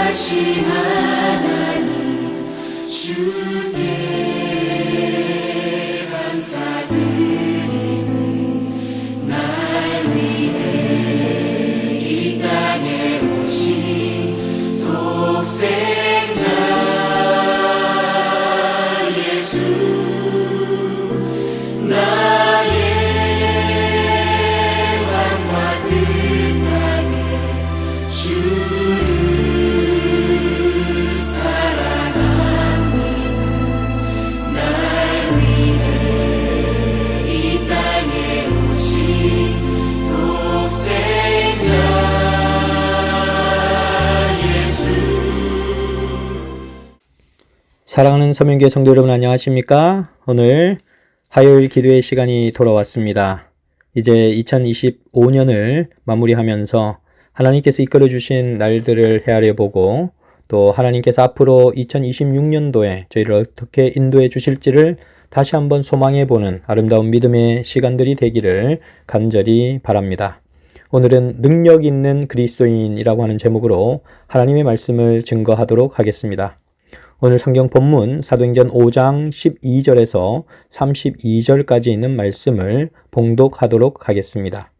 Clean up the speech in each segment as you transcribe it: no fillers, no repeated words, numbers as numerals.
전능하신 하나님 주께 감사드리세. 날 위해 이 땅에 오신 독생자 예수, 나의 왕과 뜻하게 주를 사랑합니다. 날 위해 이 땅에 오신 독생자 예수. 사랑하는 서명교회 성도 여러분, 안녕하십니까? 오늘 화요일 기도의 시간이 돌아왔습니다. 이제 2025년을 마무리하면서 하나님께서 이끌어 주신 날들을 헤아려 보고, 또 하나님께서 앞으로 2026년도에 저희를 어떻게 인도해 주실지를 다시 한번 소망해 보는 아름다운 믿음의 시간들이 되기를 간절히 바랍니다. 오늘은 능력 있는 그리스도인이라고 하는 제목으로 하나님의 말씀을 증거하도록 하겠습니다. 오늘 성경 본문 사도행전 5장 12절에서 32절까지 있는 말씀을 봉독하도록 하겠습니다.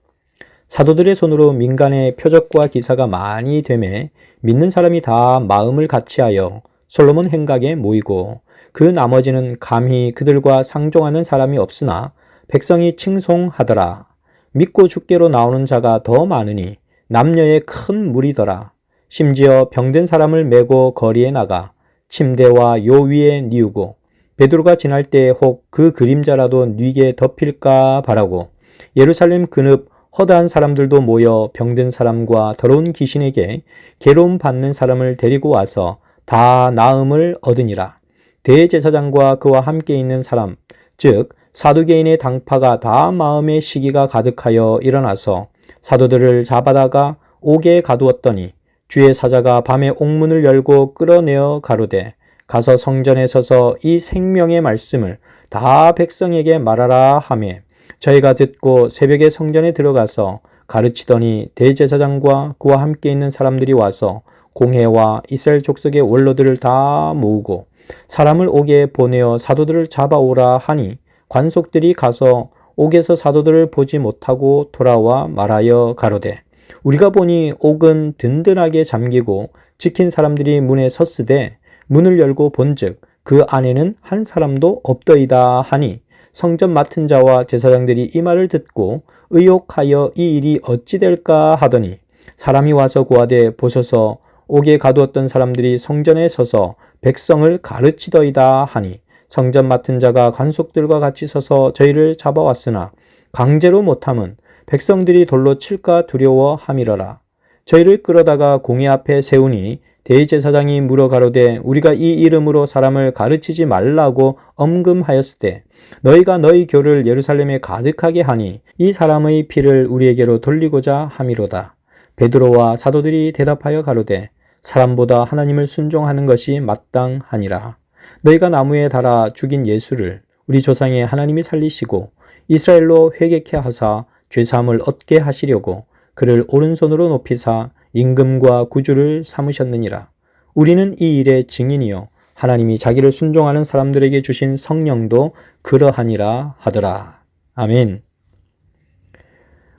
사도들의 손으로 민간의 표적과 기사가 많이 되매 믿는 사람이 다 마음을 같이하여 솔로몬 행각에 모이고, 그 나머지는 감히 그들과 상종하는 사람이 없으나 백성이 칭송하더라. 믿고 주께로 나오는 자가 더 많으니 남녀의 큰 무리더라. 심지어 병든 사람을 메고 거리에 나가 침대와 요 위에 뉘우고, 베드로가 지날 때에 혹 그 그림자라도 뉘게 덮일까 바라고, 예루살렘 근읍 허다한 사람들도 모여 병든 사람과 더러운 귀신에게 괴로움 받는 사람을 데리고 와서 다 나음을 얻으니라. 대제사장과 그와 함께 있는 사람, 즉 사두개인의 당파가 다 마음의 시기가 가득하여 일어나서 사도들을 잡아다가 옥에 가두었더니, 주의 사자가 밤에 옥문을 열고 끌어내어 가로되, 가서 성전에 서서 이 생명의 말씀을 다 백성에게 말하라 하매, 저희가 듣고 새벽에 성전에 들어가서 가르치더니 대제사장과 그와 함께 있는 사람들이 와서 공회와 이스라엘 족속의 원로들을 다 모으고 사람을 옥에 보내어 사도들을 잡아오라 하니, 관속들이 가서 옥에서 사도들을 보지 못하고 돌아와 말하여 가로되, 우리가 보니 옥은 든든하게 잠기고 지킨 사람들이 문에 섰으되 문을 열고 본즉 그 안에는 한 사람도 없더이다 하니, 성전 맡은 자와 제사장들이 이 말을 듣고 의혹하여 이 일이 어찌 될까 하더니, 사람이 와서 고하되, 보소서 옥에 가두었던 사람들이 성전에 서서 백성을 가르치더이다 하니, 성전 맡은 자가 관속들과 같이 서서 저희를 잡아왔으나 강제로 못함은 백성들이 돌로 칠까 두려워 함이러라. 저희를 끌어다가 공회 앞에 세우니 대제사장이 물어 가로되, 우리가 이 이름으로 사람을 가르치지 말라고 엄금하였으되 너희가 너희 교를 예루살렘에 가득하게 하니 이 사람의 피를 우리에게로 돌리고자 함이로다. 베드로와 사도들이 대답하여 가로되, 사람보다 하나님을 순종하는 것이 마땅하니라. 너희가 나무에 달아 죽인 예수를 우리 조상의 하나님이 살리시고 이스라엘로 회개케 하사 죄사함을 얻게 하시려고 그를 오른손으로 높이사 임금과 구주를 삼으셨느니라. 우리는 이 일의 증인이요 하나님이 자기를 순종하는 사람들에게 주신 성령도 그러하니라 하더라. 아멘.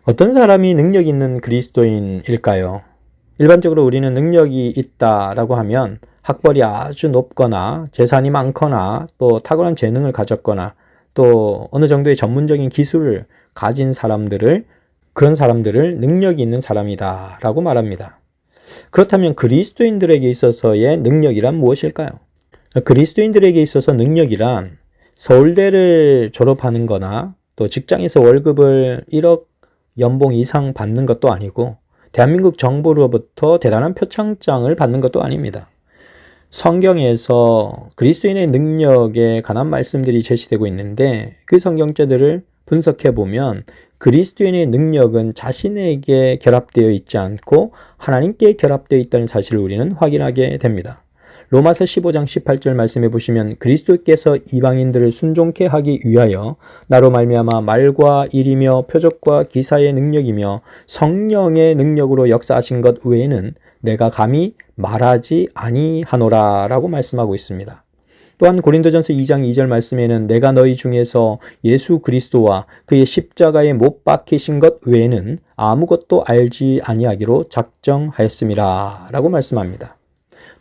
어떤 사람이 능력 있는 그리스도인일까요? 일반적으로 우리는 능력이 있다라고 하면 학벌이 아주 높거나 재산이 많거나 또 탁월한 재능을 가졌거나 또 어느 정도의 전문적인 기술을 가진 사람들을, 그런 사람들을 능력이 있는 사람이다 라고 말합니다. 그렇다면 그리스도인들에게 있어서의 능력이란 무엇일까요? 그리스도인들에게 있어서 능력이란 서울대를 졸업하는 거나 또 직장에서 월급을 1억 연봉 이상 받는 것도 아니고 대한민국 정부로부터 대단한 표창장을 받는 것도 아닙니다. 성경에서 그리스도인의 능력에 관한 말씀들이 제시되고 있는데, 그 성경죄들을 분석해 보면 그리스도인의 능력은 자신에게 결합되어 있지 않고 하나님께 결합되어 있다는 사실을 우리는 확인하게 됩니다. 로마서 15장 18절 말씀해 보시면 그리스도께서 이방인들을 순종케 하기 위하여 나로 말미암아 말과 일이며 표적과 기사의 능력이며 성령의 능력으로 역사하신 것 외에는 내가 감히 말하지 아니하노라 라고 말씀하고 있습니다. 또한 고린도전서 2장 2절 말씀에는 내가 너희 중에서 예수 그리스도와 그의 십자가에 못 박히신 것 외에는 아무것도 알지 아니하기로 작정하였음이라 라고 말씀합니다.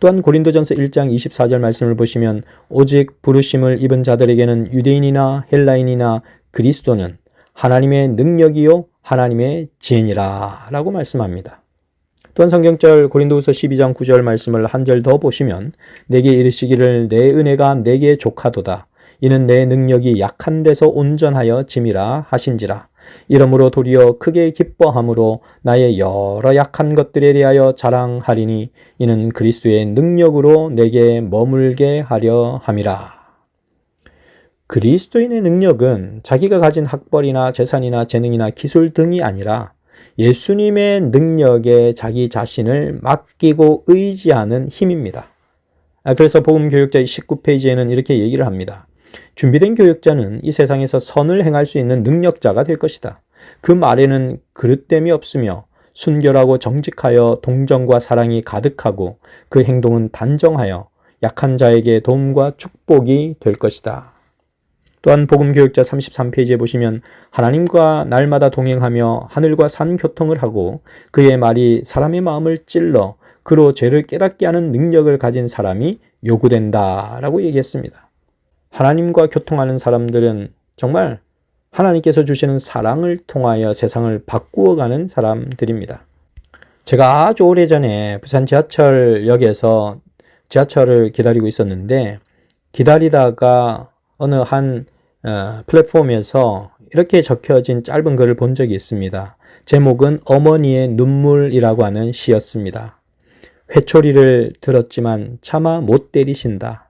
또한 고린도전서 1장 24절 말씀을 보시면 오직 부르심을 입은 자들에게는 유대인이나 헬라인이나 그리스도는 하나님의 능력이요 하나님의 지혜니라 라고 말씀합니다. 또한 성경절 고린도후서 12장 9절 말씀을 한 절 더 보시면 내게 이르시기를 내 은혜가 내게 족하도다. 이는 내 능력이 약한 데서 온전하여 짐이라 하신지라. 이러므로 도리어 크게 기뻐함으로 나의 여러 약한 것들에 대하여 자랑하리니 이는 그리스도의 능력으로 내게 머물게 하려 함이라. 그리스도인의 능력은 자기가 가진 학벌이나 재산이나 재능이나 기술 등이 아니라 예수님의 능력에 자기 자신을 맡기고 의지하는 힘입니다. 그래서 복음교육자 19페이지에는 이렇게 얘기를 합니다. 준비된 교육자는 이 세상에서 선을 행할 수 있는 능력자가 될 것이다. 그 말에는 그릇됨이 없으며 순결하고 정직하여 동정과 사랑이 가득하고 그 행동은 단정하여 약한 자에게 도움과 축복이 될 것이다. 또한 복음교육자 33페이지에 보시면 하나님과 날마다 동행하며 하늘과 산 교통을 하고 그의 말이 사람의 마음을 찔러 그로 죄를 깨닫게 하는 능력을 가진 사람이 요구된다 라고 얘기했습니다. 하나님과 교통하는 사람들은 정말 하나님께서 주시는 사랑을 통하여 세상을 바꾸어가는 사람들입니다. 제가 아주 오래전에 부산 지하철역에서 지하철을 기다리고 있었는데 기다리다가 어느 한 플랫폼에서 이렇게 적혀진 짧은 글을 본 적이 있습니다. 제목은 어머니의 눈물이라고 하는 시였습니다. 회초리를 들었지만 차마 못 때리신다.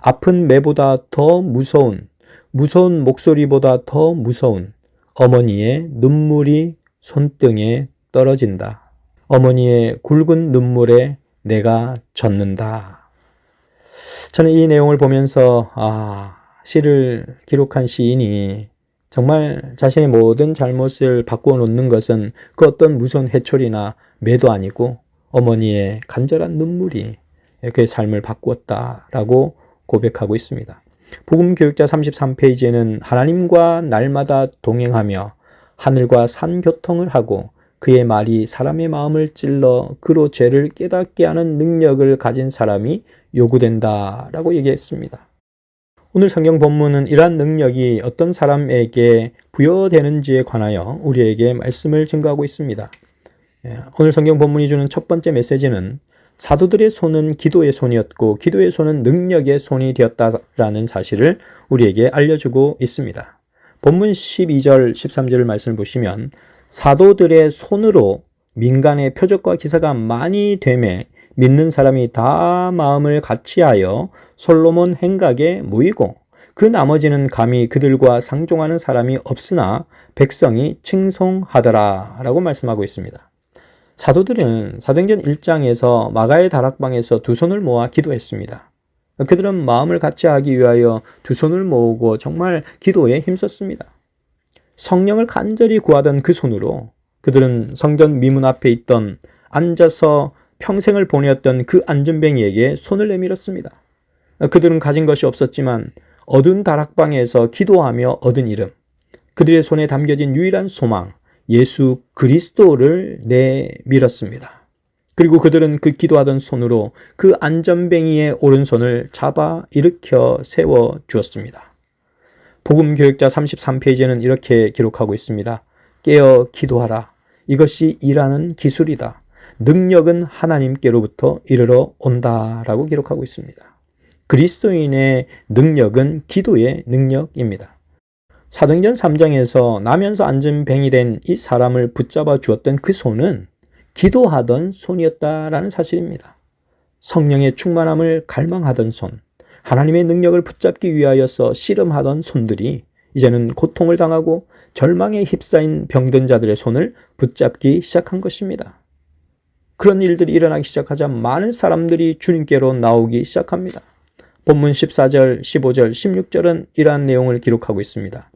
아픈 매보다 더 무서운 목소리보다 더 무서운 어머니의 눈물이 손등에 떨어진다. 어머니의 굵은 눈물에 내가 젖는다. 저는 이 내용을 보면서 시를 기록한 시인이 정말 자신의 모든 잘못을 바꾸어 놓는 것은 그 어떤 무서운 회초리나 매도 아니고 어머니의 간절한 눈물이 그의 삶을 바꾸었다라고 고백하고 있습니다. 복음교육자 33페이지에는 하나님과 날마다 동행하며 하늘과 산 교통을 하고 그의 말이 사람의 마음을 찔러 그로 죄를 깨닫게 하는 능력을 가진 사람이 요구된다라고 얘기했습니다. 오늘 성경 본문은 이러한 능력이 어떤 사람에게 부여되는지에 관하여 우리에게 말씀을 증거하고 있습니다. 오늘 성경 본문이 주는 첫 번째 메시지는 사도들의 손은 기도의 손이었고 기도의 손은 능력의 손이 되었다라는 사실을 우리에게 알려주고 있습니다. 본문 12절 13절 말씀을 보시면 사도들의 손으로 민간의 표적과 기사가 많이 되매 믿는 사람이 다 마음을 같이하여 솔로몬 행각에 모이고 그 나머지는 감히 그들과 상종하는 사람이 없으나 백성이 칭송하더라 라고 말씀하고 있습니다. 사도들은 사도행전 1장에서 마가의 다락방에서 두 손을 모아 기도했습니다. 그들은 마음을 같이하기 위하여 두 손을 모으고 정말 기도에 힘썼습니다. 성령을 간절히 구하던 그 손으로 그들은 성전 미문 앞에 있던 앉아서 평생을 보내었던 그 안전뱅이에게 손을 내밀었습니다. 그들은 가진 것이 없었지만 어두운 다락방에서 기도하며 얻은 이름, 그들의 손에 담겨진 유일한 소망, 예수 그리스도를 내밀었습니다. 그리고 그들은 그 기도하던 손으로 그 안전뱅이의 오른손을 잡아 일으켜 세워 주었습니다. 복음교육자 33페이지에는 이렇게 기록하고 있습니다. 깨어 기도하라. 이것이 일하는 기술이다. 능력은 하나님께로부터 이르러 온다라고 기록하고 있습니다. 그리스도인의 능력은 기도의 능력입니다. 사도행전 3장에서 나면서 안전뱅이 된 이 사람을 붙잡아 주었던 그 손은 기도하던 손이었다라는 사실입니다. 성령의 충만함을 갈망하던 손, 하나님의 능력을 붙잡기 위하여서 씨름하던 손들이 이제는 고통을 당하고 절망에 휩싸인 병든 자들의 손을 붙잡기 시작한 것입니다. 그런 일들이 일어나기 시작하자 많은 사람들이 주님께로 나오기 시작합니다. 본문 14절, 15절, 16절은 이러한 내용을 기록하고 있습니다.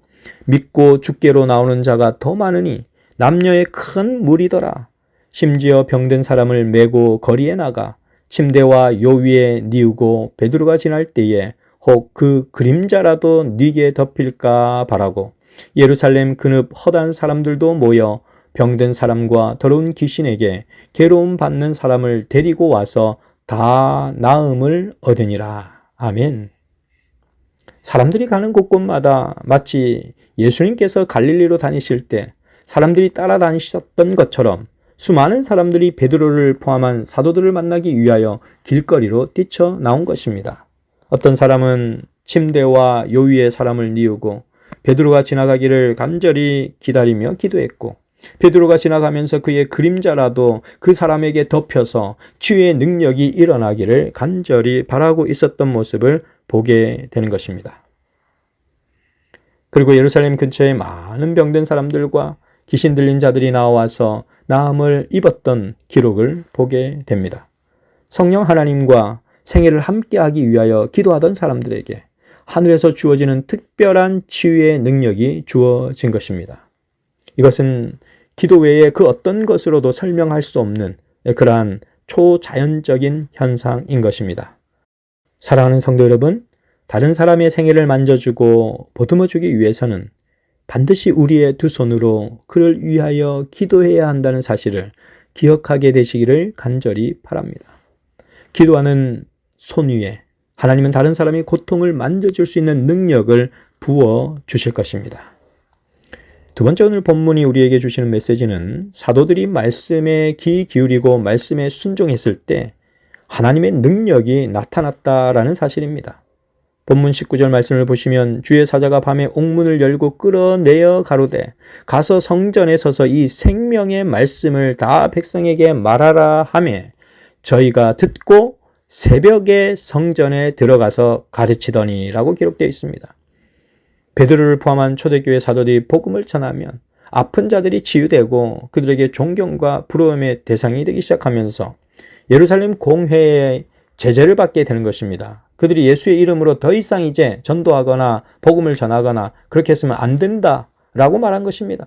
믿고 주께로 나오는 자가 더 많으니 남녀의 큰 무리더라. 심지어 병든 사람을 메고 거리에 나가 침대와 요 위에 뉘우고 베드로가 지날 때에 혹 그 그림자라도 뉘게 덮일까 바라고 예루살렘 근읍 허다한 사람들도 모여 병든 사람과 더러운 귀신에게 괴로움 받는 사람을 데리고 와서 다 나음을 얻으니라. 아멘. 사람들이 가는 곳곳마다 마치 예수님께서 갈릴리로 다니실 때 사람들이 따라다니셨던 것처럼 수많은 사람들이 베드로를 포함한 사도들을 만나기 위하여 길거리로 뛰쳐나온 것입니다. 어떤 사람은 침대와 요 위에 사람을 뉘우고 베드로가 지나가기를 간절히 기다리며 기도했고 베드로가 지나가면서 그의 그림자라도 그 사람에게 덮여서 치유의 능력이 일어나기를 간절히 바라고 있었던 모습을 보게 되는 것입니다. 그리고 예루살렘 근처에 많은 병든 사람들과 귀신 들린 자들이 나와서 나음을 입었던 기록을 보게 됩니다. 성령 하나님과 생애를 함께하기 위하여 기도하던 사람들에게 하늘에서 주어지는 특별한 치유의 능력이 주어진 것입니다. 이것은 기도 외에 그 어떤 것으로도 설명할 수 없는 그러한 초자연적인 현상인 것입니다. 사랑하는 성도 여러분, 다른 사람의 생애를 만져주고 보듬어주기 위해서는 반드시 우리의 두 손으로 그를 위하여 기도해야 한다는 사실을 기억하게 되시기를 간절히 바랍니다. 기도하는 손 위에 하나님은 다른 사람의 고통을 만져줄 수 있는 능력을 부어 주실 것입니다. 두 번째 오늘 본문이 우리에게 주시는 메시지는 사도들이 말씀에 귀 기울이고 말씀에 순종했을 때 하나님의 능력이 나타났다라는 사실입니다. 본문 19절 말씀을 보시면 주의 사자가 밤에 옥문을 열고 끌어내어 가로되 가서 성전에 서서 이 생명의 말씀을 다 백성에게 말하라 하매 저희가 듣고 새벽에 성전에 들어가서 가르치더니 라고 기록되어 있습니다. 베드로를 포함한 초대교회 사도들이 복음을 전하면 아픈 자들이 치유되고 그들에게 존경과 부러움의 대상이 되기 시작하면서 예루살렘 공회의 제재를 받게 되는 것입니다. 그들이 예수의 이름으로 더 이상 이제 전도하거나 복음을 전하거나 그렇게 했으면 안 된다라고 말한 것입니다.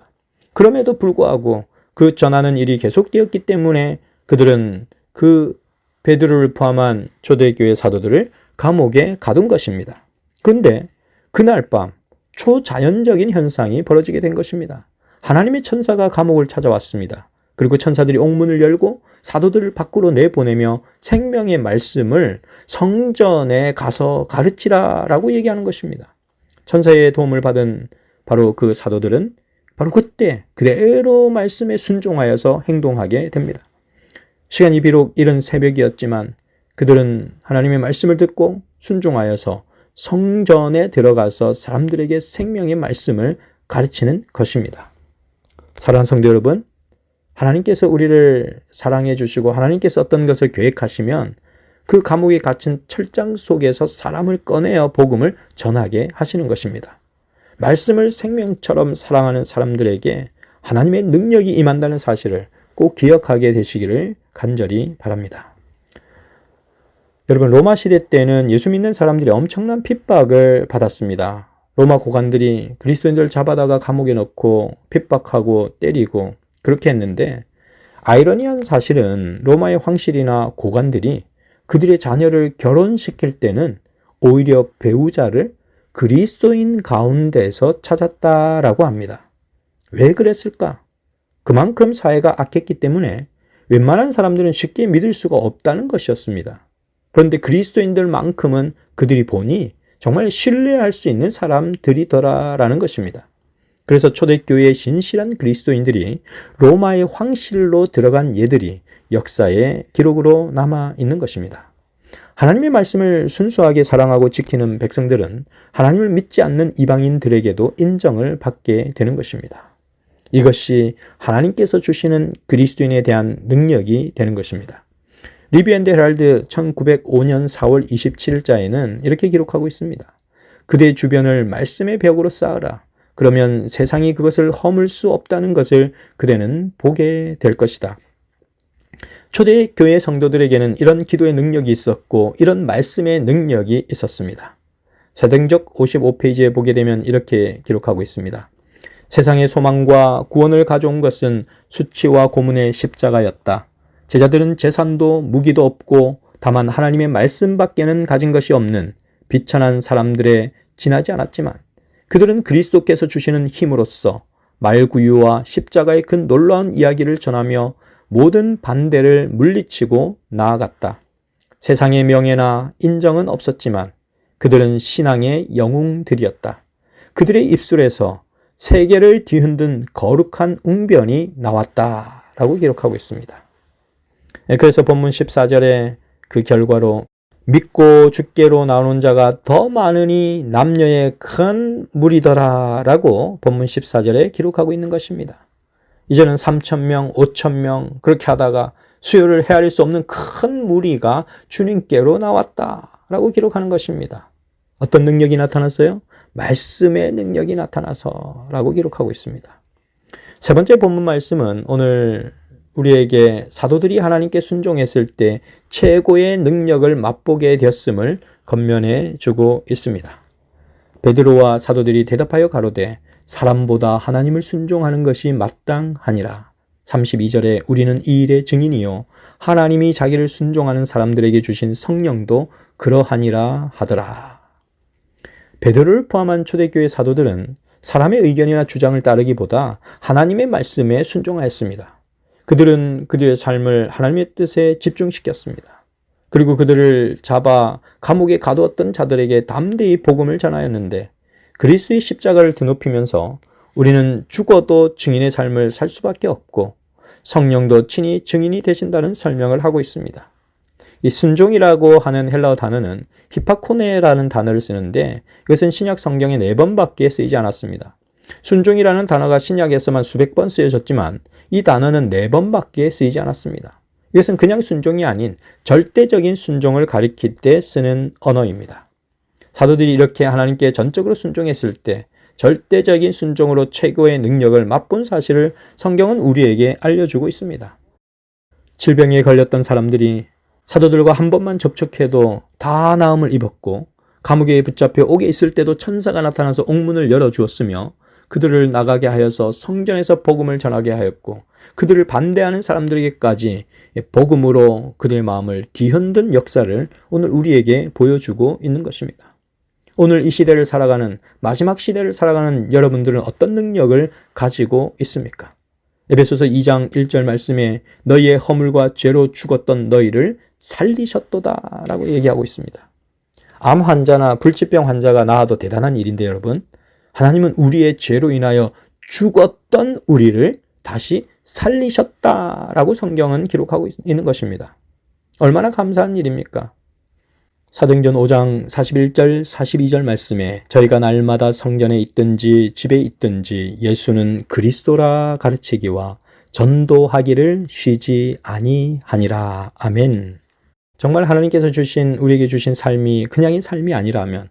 그럼에도 불구하고 그 전하는 일이 계속되었기 때문에 그들은 그 베드로를 포함한 초대교회 사도들을 감옥에 가둔 것입니다. 그런데 그날 밤 초자연적인 현상이 벌어지게 된 것입니다. 하나님의 천사가 감옥을 찾아왔습니다. 그리고 천사들이 옥문을 열고 사도들을 밖으로 내보내며 생명의 말씀을 성전에 가서 가르치라라고 얘기하는 것입니다. 천사의 도움을 받은 바로 그 사도들은 바로 그때 그대로 말씀에 순종하여서 행동하게 됩니다. 시간이 비록 이른 새벽이었지만 그들은 하나님의 말씀을 듣고 순종하여서 성전에 들어가서 사람들에게 생명의 말씀을 가르치는 것입니다. 사랑하는 성도 여러분, 하나님께서 우리를 사랑해 주시고 하나님께서 어떤 것을 계획하시면 그 감옥에 갇힌 철장 속에서 사람을 꺼내어 복음을 전하게 하시는 것입니다. 말씀을 생명처럼 사랑하는 사람들에게 하나님의 능력이 임한다는 사실을 꼭 기억하게 되시기를 간절히 바랍니다. 여러분, 로마 시대 때는 예수 믿는 사람들이 엄청난 핍박을 받았습니다. 로마 고관들이 그리스도인들을 잡아다가 감옥에 넣고 핍박하고 때리고 그렇게 했는데 아이러니한 사실은 로마의 황실이나 고관들이 그들의 자녀를 결혼시킬 때는 오히려 배우자를 그리스도인 가운데서 찾았다라고 합니다. 왜 그랬을까? 그만큼 사회가 악했기 때문에 웬만한 사람들은 쉽게 믿을 수가 없다는 것이었습니다. 그런데 그리스도인들만큼은 그들이 보니 정말 신뢰할 수 있는 사람들이더라라는 것입니다. 그래서 초대교회의 신실한 그리스도인들이 로마의 황실로 들어간 예들이 역사의 기록으로 남아 있는 것입니다. 하나님의 말씀을 순수하게 사랑하고 지키는 백성들은 하나님을 믿지 않는 이방인들에게도 인정을 받게 되는 것입니다. 이것이 하나님께서 주시는 그리스도인에 대한 능력이 되는 것입니다. 리뷰 앤드 헤럴드 1905년 4월 27일자에는 이렇게 기록하고 있습니다. 그대 주변을 말씀의 벽으로 쌓으라. 그러면 세상이 그것을 허물 수 없다는 것을 그대는 보게 될 것이다. 초대교회 성도들에게는 이런 기도의 능력이 있었고 이런 말씀의 능력이 있었습니다. 사도행적 55페이지에 보게 되면 이렇게 기록하고 있습니다. 세상의 소망과 구원을 가져온 것은 수치와 고문의 십자가였다. 제자들은 재산도 무기도 없고 다만 하나님의 말씀밖에는 가진 것이 없는 비천한 사람들에 지나지 않았지만 그들은 그리스도께서 주시는 힘으로써 말구유와 십자가의 그 놀라운 이야기를 전하며 모든 반대를 물리치고 나아갔다. 세상의 명예나 인정은 없었지만 그들은 신앙의 영웅들이었다. 그들의 입술에서 세계를 뒤흔든 거룩한 웅변이 나왔다라고 기록하고 있습니다. 그래서 본문 14절에 그 결과로 믿고 주께로 나오는 자가 더 많으니 남녀의 큰 무리더라 라고 본문 14절에 기록하고 있는 것입니다. 이제는 3,000명, 5,000명 그렇게 하다가 수요를 헤아릴 수 없는 큰 무리가 주님께로 나왔다라고 기록하는 것입니다. 어떤 능력이 나타났어요? 말씀의 능력이 나타나서라고 기록하고 있습니다. 세 번째 본문 말씀은 오늘 우리에게 사도들이 하나님께 순종했을 때 최고의 능력을 맛보게 되었음을 권면해 주고 있습니다. 베드로와 사도들이 대답하여 가로되 사람보다 하나님을 순종하는 것이 마땅하니라. 32절에 우리는 이 일의 증인이요 하나님이 자기를 순종하는 사람들에게 주신 성령도 그러하니라 하더라. 베드로를 포함한 초대교회 사도들은 사람의 의견이나 주장을 따르기보다 하나님의 말씀에 순종하였습니다. 그들은 그들의 삶을 하나님의 뜻에 집중시켰습니다. 그리고 그들을 잡아 감옥에 가두었던 자들에게 담대히 복음을 전하였는데 그리스도의 십자가를 드높이면서 우리는 죽어도 증인의 삶을 살 수밖에 없고 성령도 친히 증인이 되신다는 설명을 하고 있습니다. 이 순종이라고 하는 헬라어 단어는 히파코네라는 단어를 쓰는데 이것은 신약 성경에 4번밖에 쓰이지 않았습니다. 순종이라는 단어가 신약에서만 수백 번 쓰여졌지만 이 단어는 4번밖에 쓰이지 않았습니다. 이것은 그냥 순종이 아닌 절대적인 순종을 가리킬 때 쓰는 언어입니다. 사도들이 이렇게 하나님께 전적으로 순종했을 때 절대적인 순종으로 최고의 능력을 맛본 사실을 성경은 우리에게 알려주고 있습니다. 질병에 걸렸던 사람들이 사도들과 한 번만 접촉해도 다 나음을 입었고 감옥에 붙잡혀 옥에 있을 때도 천사가 나타나서 옥문을 열어주었으며 그들을 나가게 하여서 성전에서 복음을 전하게 하였고 그들을 반대하는 사람들에게까지 복음으로 그들의 마음을 뒤흔든 역사를 오늘 우리에게 보여주고 있는 것입니다. 오늘 이 시대를 살아가는 마지막 시대를 살아가는 여러분들은 어떤 능력을 가지고 있습니까? 에베소서 2장 1절 말씀에 너희의 허물과 죄로 죽었던 너희를 살리셨도다 라고 얘기하고 있습니다. 암 환자나 불치병 환자가 나아도 대단한 일인데 여러분, 하나님은 우리의 죄로 인하여 죽었던 우리를 다시 살리셨다라고 성경은 기록하고 있는 것입니다. 얼마나 감사한 일입니까? 사도행전 5장 41절 42절 말씀에 저희가 날마다 성전에 있든지 집에 있든지 예수는 그리스도라 가르치기와 전도하기를 쉬지 아니하니라. 아멘. 정말 하나님께서 우리에게 주신 삶이 그냥의 삶이 아니라면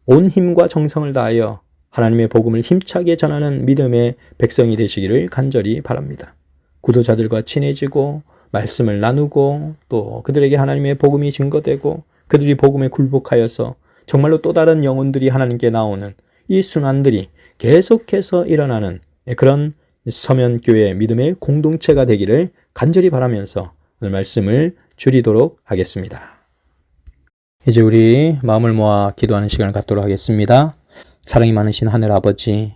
온 힘과 정성을 다하여 하나님의 복음을 힘차게 전하는 믿음의 백성이 되시기를 간절히 바랍니다. 구도자들과 친해지고 말씀을 나누고 또 그들에게 하나님의 복음이 증거되고 그들이 복음에 굴복하여서 정말로 또 다른 영혼들이 하나님께 나오는 이 순환들이 계속해서 일어나는 그런 서면교회 믿음의 공동체가 되기를 간절히 바라면서 오늘 말씀을 줄이도록 하겠습니다. 이제 우리 마음을 모아 기도하는 시간을 갖도록 하겠습니다. 사랑이 많으신 하늘 아버지,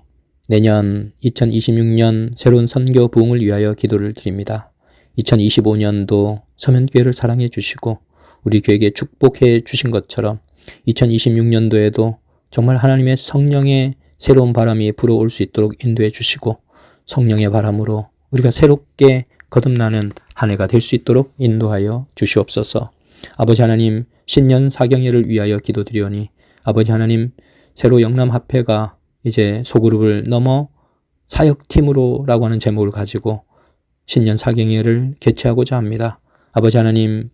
내년 2026년 새로운 선교 부흥을 위하여 기도를 드립니다. 2025년도 서면교회를 사랑해 주시고 우리 교회에게 축복해 주신 것처럼 2026년도에도 정말 하나님의 성령의 새로운 바람이 불어올 수 있도록 인도해 주시고 성령의 바람으로 우리가 새롭게 거듭나는 한 해가 될 수 있도록 인도하여 주시옵소서. 아버지 하나님, 신년 사경회를 위하여 기도드리오니 아버지 하나님, 새로 영남합회가 이제 소그룹을 넘어 사역팀으로 라고 하는 제목을 가지고 신년 사경회를 개최하고자 합니다. 아버지 하나님,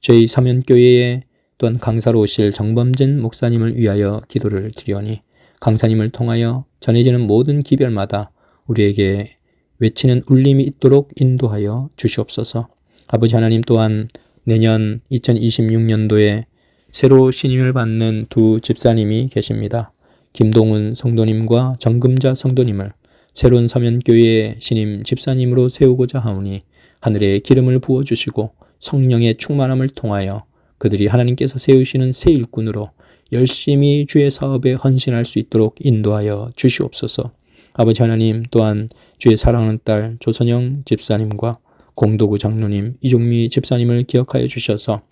저희 서면교회에 또한 강사로 오실 정범진 목사님을 위하여 기도를 드리오니 강사님을 통하여 전해지는 모든 기별마다 우리에게 외치는 울림이 있도록 인도하여 주시옵소서. 아버지 하나님 또한 내년 2026년도에 새로 신임을 받는 두 집사님이 계십니다. 김동훈 성도님과 정금자 성도님을 새로운 서면교회의 신임 집사님으로 세우고자 하오니 하늘의 기름을 부어주시고 성령의 충만함을 통하여 그들이 하나님께서 세우시는 새 일꾼으로 열심히 주의 사업에 헌신할 수 있도록 인도하여 주시옵소서. 아버지 하나님 또한 주의 사랑하는 딸 조선영 집사님과 공도구 장로님 이종미 집사님을 기억하여 주셔서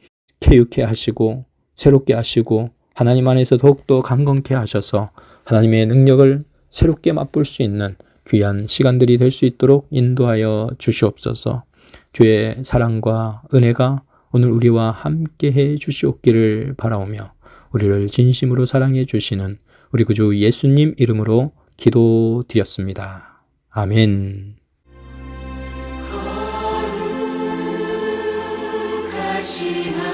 쾌유케 하시고 새롭게 하시고 하나님 안에서 더욱더 강건케 하셔서 하나님의 능력을 새롭게 맛볼 수 있는 귀한 시간들이 될 수 있도록 인도하여 주시옵소서. 주의 사랑과 은혜가 오늘 우리와 함께 해 주시옵기를 바라오며 우리를 진심으로 사랑해 주시는 우리 구주 예수님 이름으로 기도드렸습니다. 아멘. 거룩하신